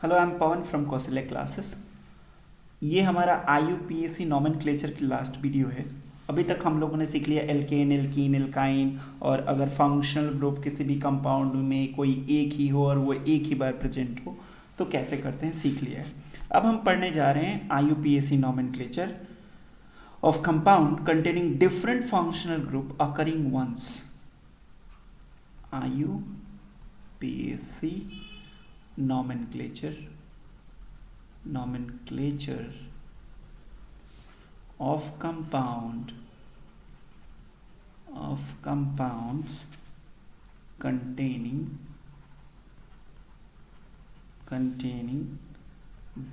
Hello, I am Pawan from Kaushalya classes. ये हमारा IUPAC nomenclature की लास्ट वीडियो है। अभी तक हम लोगों ने सीख लिया एल्केन, एल्कीन, एल्काइन, और अगर फंक्शनल ग्रुप किसी भी कंपाउंड में कोई एक ही हो और वो एक ही बार प्रेजेंट हो तो कैसे करते हैं सीख लिया है। अब हम पढ़ने जा रहे हैं IUPAC nomenclature of compound containing different functional group occurring ones. IUPAC nomenclature of compounds containing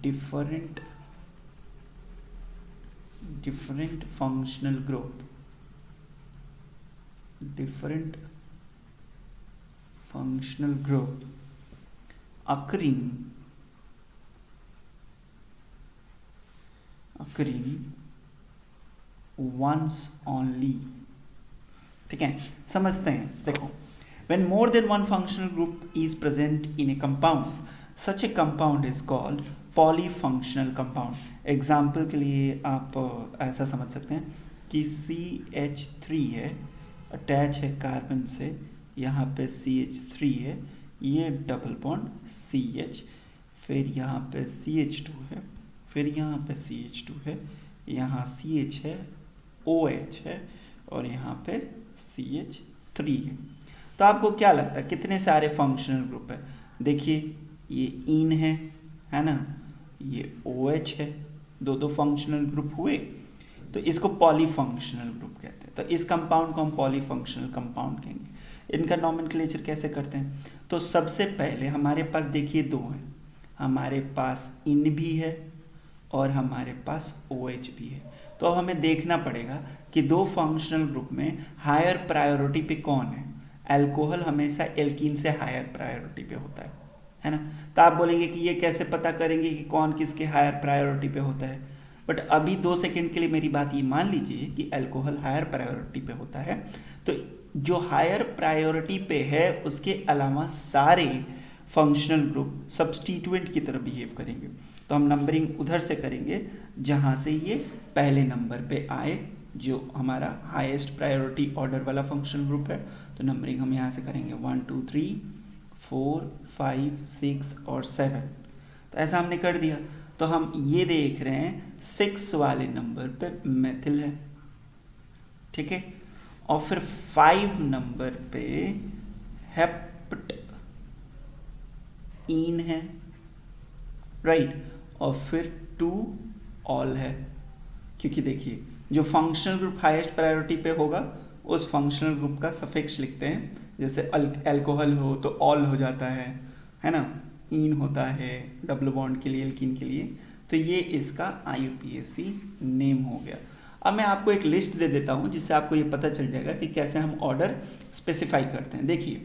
different functional group occurring once only। ठीक है, समझते हैं। देखो, when more than one functional group is present in a compound, such a compound is called polyfunctional compound। Example के लिए आप ऐसा समझ सकते हैं कि CH3 है, अटैच है कार्बन से, यहाँ पे CH3 है, ये डबल बॉन्ड CH, फिर यहाँ पे CH2 है, फिर यहाँ पे CH2 है, यहाँ CH है, OH है, और यहाँ पे CH3 है। तो आपको क्या लगता है कितने सारे फंक्शनल ग्रुप है? देखिए, ये इन है ना, ये OH है, दो फंक्शनल ग्रुप हुए, तो इसको पॉलीफंक्शनल ग्रुप कहते हैं। तो इस कंपाउंड को हम पॉलीफंक्शनल कंपाउंड कहेंगे। इनका नॉमेनक्लेचर कैसे करते हैं? तो सबसे पहले हमारे पास देखिए दो हैं, हमारे पास इन भी है और हमारे पास OH भी है। तो अब हमें देखना पड़ेगा कि दो फंक्शनल ग्रुप में हायर प्रायोरिटी पे कौन है। अल्कोहल हमेशा एल्कीन से हायर प्रायोरिटी पे होता है ना। तो आप बोलेंगे कि ये कैसे पता करेंगे कि कौन किसके हायर प्रायोरिटी पे होता है? बट अभी 2 सेकंड के लिए मेरी बात ये मान लीजिए कि अल्कोहल हायर प्रायोरिटी पे होता है, तो जो हायर प्रायोरिटी पे है उसके अलावा सारे फंक्शनल ग्रुप सब्स्टिट्यूएंट की तरह बिहेव करेंगे। तो हम नंबरिंग उधर से करेंगे जहाँ से ये पहले नंबर पे आए, जो हमारा हाईएस्ट प्रायोरिटी ऑर्डर वाला फंक्शनल ग्रुप है। तो नंबरिंग हम यहाँ से करेंगे 1 2 3 4 5 6 और 7। तो ऐसा हमने कर दिया। तो हम ये देख रहे हैं 6 वाले नंबर पे मेथिल है, ठीक है, और फिर 5 नंबर पे हेप्टइन है, राइट, और फिर 2 ऑल है। क्योंकि देखिए, जो फंक्शनल ग्रुप हाईएस्ट प्रायोरिटी पे होगा उस फंक्शनल ग्रुप का सफिक्स लिखते हैं। जैसे अल्कोहल हो तो ऑल हो जाता है ना, इन होता है डबल बॉन्ड के लिए, एल्कीन के लिए। तो ये इसका IUPAC नेम हो गया। अब मैं आपको एक लिस्ट दे देता हूँ जिससे आपको ये पता चल जाएगा कि कैसे हम ऑर्डर स्पेसिफाई करते हैं। देखिए,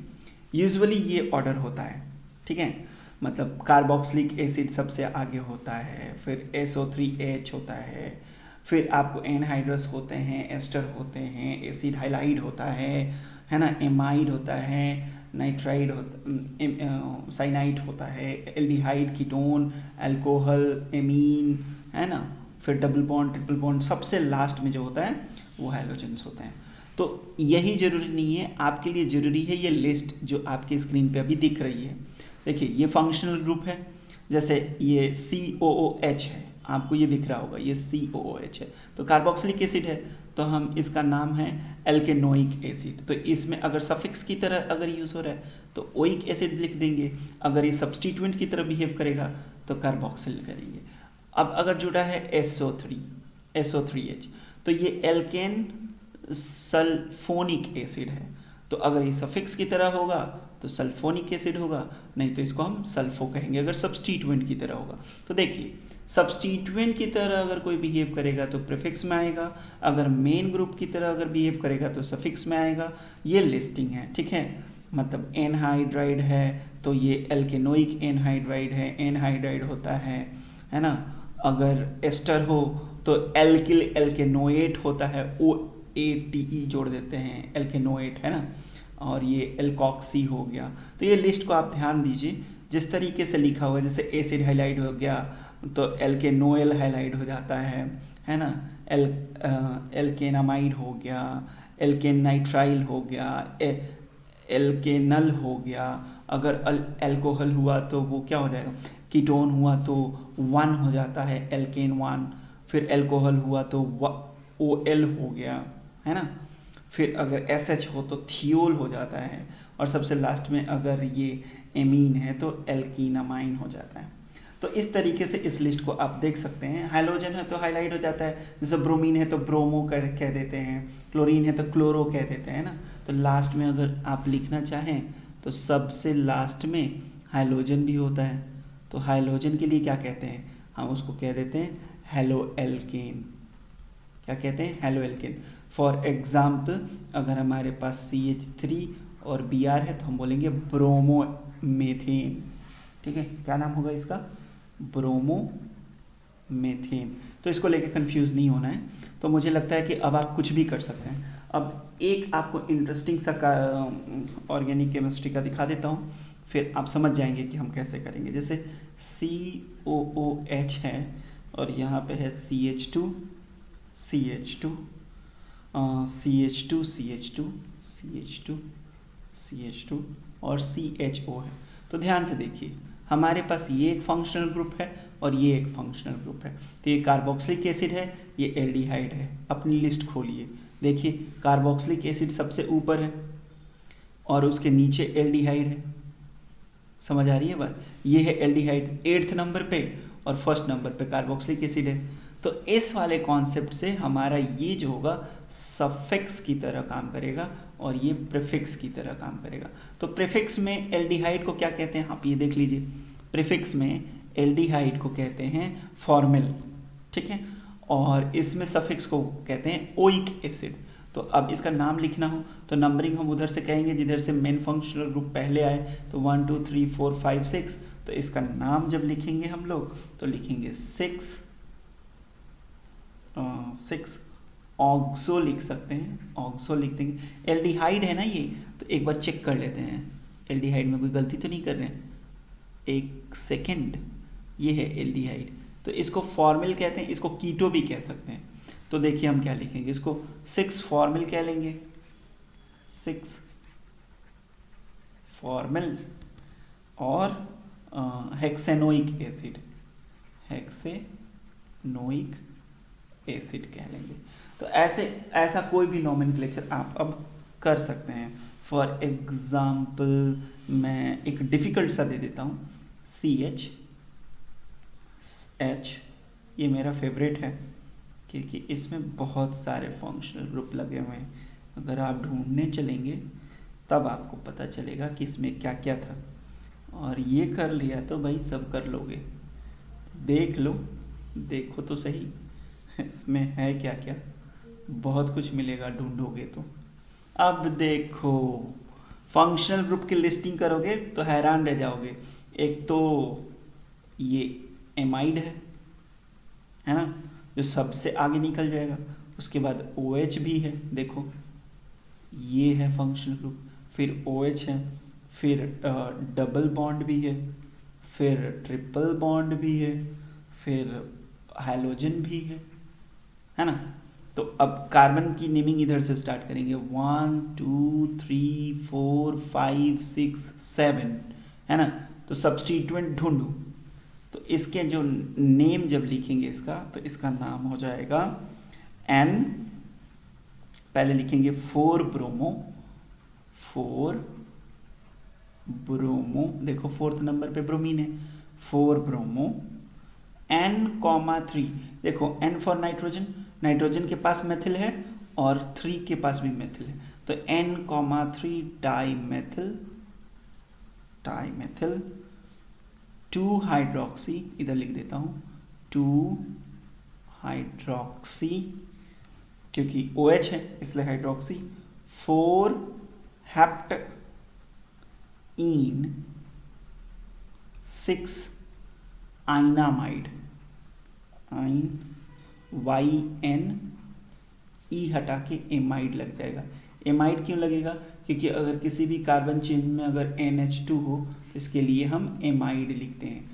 यूजुअली ये ऑर्डर होता है, ठीक है, मतलब कार्बोक्सिलिक एसिड सबसे आगे होता है, फिर SO3H होता है, फिर आपको एनहाइड्रस होते हैं, एस्टर होते हैं, एसिड हाइलाइड होता है ना, एमाइड होता है, नाइट्राइड होता, साइनाइड होता है, एल्डिहाइड, कीटोन, अल्कोहल, एमीन, है ना, फिर डबल बॉन्ड, ट्रिपल बॉन्ड, सबसे लास्ट में जो होता है वो हैलोजेंस होते हैं। तो यही जरूरी नहीं है, आपके लिए जरूरी है ये लिस्ट जो आपकी स्क्रीन पे अभी दिख रही है। देखिए, ये फंक्शनल ग्रुप है, जैसे ये COOH है, आपको ये दिख रहा होगा, ये COOH है, तो कार्बोक्सिलिक एसिड है, तो हम इसका नाम है एल्केनोइक एसिड। तो इसमें अगर सफिक्स की तरह अगर यूज़ हो रहा है तो ओइक एसिड लिख देंगे, अगर ये सब्स्टिट्यूएंट की तरह बिहेव करेगा तो कार्बोक्सिल करेंगे। अब अगर जुड़ा है SO3H, तो ये एल्केन सल्फोनिक एसिड है, तो अगर ये सफिक्स की तरह होगा तो सल्फोनिक एसिड होगा, नहीं तो इसको हम सल्फो कहेंगे अगर सब्स्टिट्यूएंट की तरह होगा। तो देखिए, सब्स्टिट्यूएंट की तरह अगर कोई बिहेव करेगा तो प्रीफिक्स में आएगा, अगर मेन ग्रुप की तरह अगर बिहेव करेगा तो सफिक्स में आएगा। ये लिस्टिंग है, ठीक है, मतलब एनहाइड्राइड है तो ये एल्केनोइक एनहाइड्राइड है, एनहाइड्राइड होता है ना। अगर एस्टर हो तो एल्किल एल्केनोएट होता है, OATE जोड़ देते हैं, एल्केनोएट, है ना। और ये एल्कॉक्सी हो गया। तो ये लिस्ट को आप ध्यान दीजिए। जिस तरीके से लिखा हुआ है, जैसे एसिड हाईलाइट हो गया तो एल्केनोएल हाईलाइट हो जाता है ना, एल्केनामाइड हो गया, एल्केनाइट्राइल हो गया, एल्केनल हो गया। अगर अल्कोहल हुआ तो वो क्या हो जाएगा, कीटोन हुआ तो 1 हो जाता है, एल्केन 1। फिर एल्कोहल हुआ तो OL हो गया, है ना। फिर अगर SH हो तो थियोल हो जाता है, और सबसे लास्ट में अगर ये एमीन है तो एल्कीनामाइन हो जाता है। तो इस तरीके से इस लिस्ट को आप देख सकते हैं। हाइलोजन है तो हाईलाइट हो जाता है, जैसे ब्रोमीन है तो ब्रोमो कह देते हैं, क्लोरीन है तो क्लोरो कह देते हैं ना। तो लास्ट में अगर आप लिखना चाहें तो सबसे लास्ट में हाइलोजन भी होता है, तो हाइलोजन के लिए क्या कहते हैं, हम उसको कह देते हैं हेलो एल्केन। क्या कहते हैं, हेलो एल्केन। फॉर एग्जाम्पल अगर हमारे पास CH3 और Br है तो हम बोलेंगे ब्रोमोमेथेन। ठीक है, क्या नाम होगा इसका, ब्रोमोमेथेन। तो इसको लेके कंफ्यूज नहीं होना है। तो मुझे लगता है कि अब आप कुछ भी कर सकते हैं। अब एक आपको इंटरेस्टिंग सा ऑर्गेनिक केमिस्ट्री का दिखा देता हूँ, फिर आप समझ जाएंगे कि हम कैसे करेंगे। जैसे COOH है और यहाँ पे है CH2 CH2 CH2 CH2 CH2 CH2 और CHO है। तो ध्यान से देखिए, हमारे पास ये एक फंक्शनल ग्रुप है और ये एक फंक्शनल ग्रुप है। तो ये कार्बोक्सिलिक एसिड है, ये एल्डिहाइड है। अपनी लिस्ट खोलिए, देखिए कार्बोक्सिलिक एसिड सबसे ऊपर है और उसके नीचे एल्डिहाइड है। समझ आ रही है बात, ये है एल्डिहाइड 8th नंबर पे और 1st नंबर पे कार्बोक्सिलिक एसिड है। तो इस वाले कॉन्सेप्ट से हमारा ये जो होगा सफिक्स की तरह काम करेगा और ये प्रीफिक्स की तरह काम करेगा। तो प्रीफिक्स में एल्डिहाइड को क्या कहते हैं, आप ये देख लीजिए। प्रीफिक्स में एल्डिहाइड को कहते हैं फॉर्मिल, ठीक है, और इसमें सफिक्स को कहते हैं ओइक एसिड। तो अब इसका नाम लिखना हो तो नंबरिंग हम उधर से कहेंगे जिधर से मेन फंक्शनल ग्रुप पहले आए, तो 1 2 3 4 5 6। तो इसका नाम जब लिखेंगे हम लोग तो लिखेंगे 6 ऑक्सो लिख सकते हैं, ऑक्सो लिख देंगे। एल्डिहाइड है ना ये, तो एक बार चेक कर लेते हैं एल्डिहाइड में कोई गलती तो नहीं कर रहे हैं। एक सेकेंड, ये है एल्डिहाइड। तो इसको फॉर्मिल कहते हैं, इसको कीटो भी कह सकते हैं। तो देखिए हम क्या लिखेंगे, इसको 6 फॉर्मिल कह लेंगे, 6 फॉर्मिल, और हेक्सेनोइक एसिड, हेक्सेनोइक एसिड कह लेंगे। तो ऐसा कोई भी नोमेनक्लेचर आप अब कर सकते हैं। फॉर एग्जाम्पल मैं एक डिफ़िकल्ट सा दे देता हूँ, CH, H, ये मेरा फेवरेट है क्योंकि इसमें बहुत सारे फंक्शनल ग्रुप लगे हुए हैं। अगर आप ढूंढने चलेंगे तब आपको पता चलेगा कि इसमें क्या क्या था, और ये कर लिया तो भाई सब कर लोगे। देख लो, देखो तो सही इसमें है क्या क्या, बहुत कुछ मिलेगा ढूंढोगे तो। अब देखो फंक्शनल ग्रुप की लिस्टिंग करोगे तो हैरान रह जाओगे। एक तो ये एमाइड है ना, जो सबसे आगे निकल जाएगा। उसके बाद OH भी है, देखो ये है फंक्शनल ग्रुप, फिर OH है, फिर डबल बॉन्ड भी है, फिर ट्रिपल बॉन्ड भी है, फिर हाइलोजन भी है ना। तो अब कार्बन की नेमिंग इधर से स्टार्ट करेंगे, 1 2 3 4 5 6 7, है ना। तो सब्स्टिट्यूएंट ढूंढो, तो इसके जो नेम जब लिखेंगे इसका, तो इसका नाम हो जाएगा N, पहले लिखेंगे 4 ब्रोमो, 4 ब्रोमो, देखो 4th नंबर पे ब्रोमीन है, 4 ब्रोमो, N, 3, देखो N फॉर नाइट्रोजन, नाइट्रोजन के पास मेथिल है और 3 के पास भी मेथिल है, तो N, 3 डाईमेथिल 2 हाइड्रोक्सी, इधर लिख देता हूँ 2 हाइड्रोक्सी, क्योंकि OH है इसलिए हाइड्रोक्सी, 4 हेप्ट इन 6 आइनामाइड, आइन YN, E हटा के एमाइड लग जाएगा, एमाइड क्यों लगेगा? क्योंकि अगर किसी भी कार्बन चेन में अगर NH2 हो तो इसके लिए हम एमाइड लिखते हैं।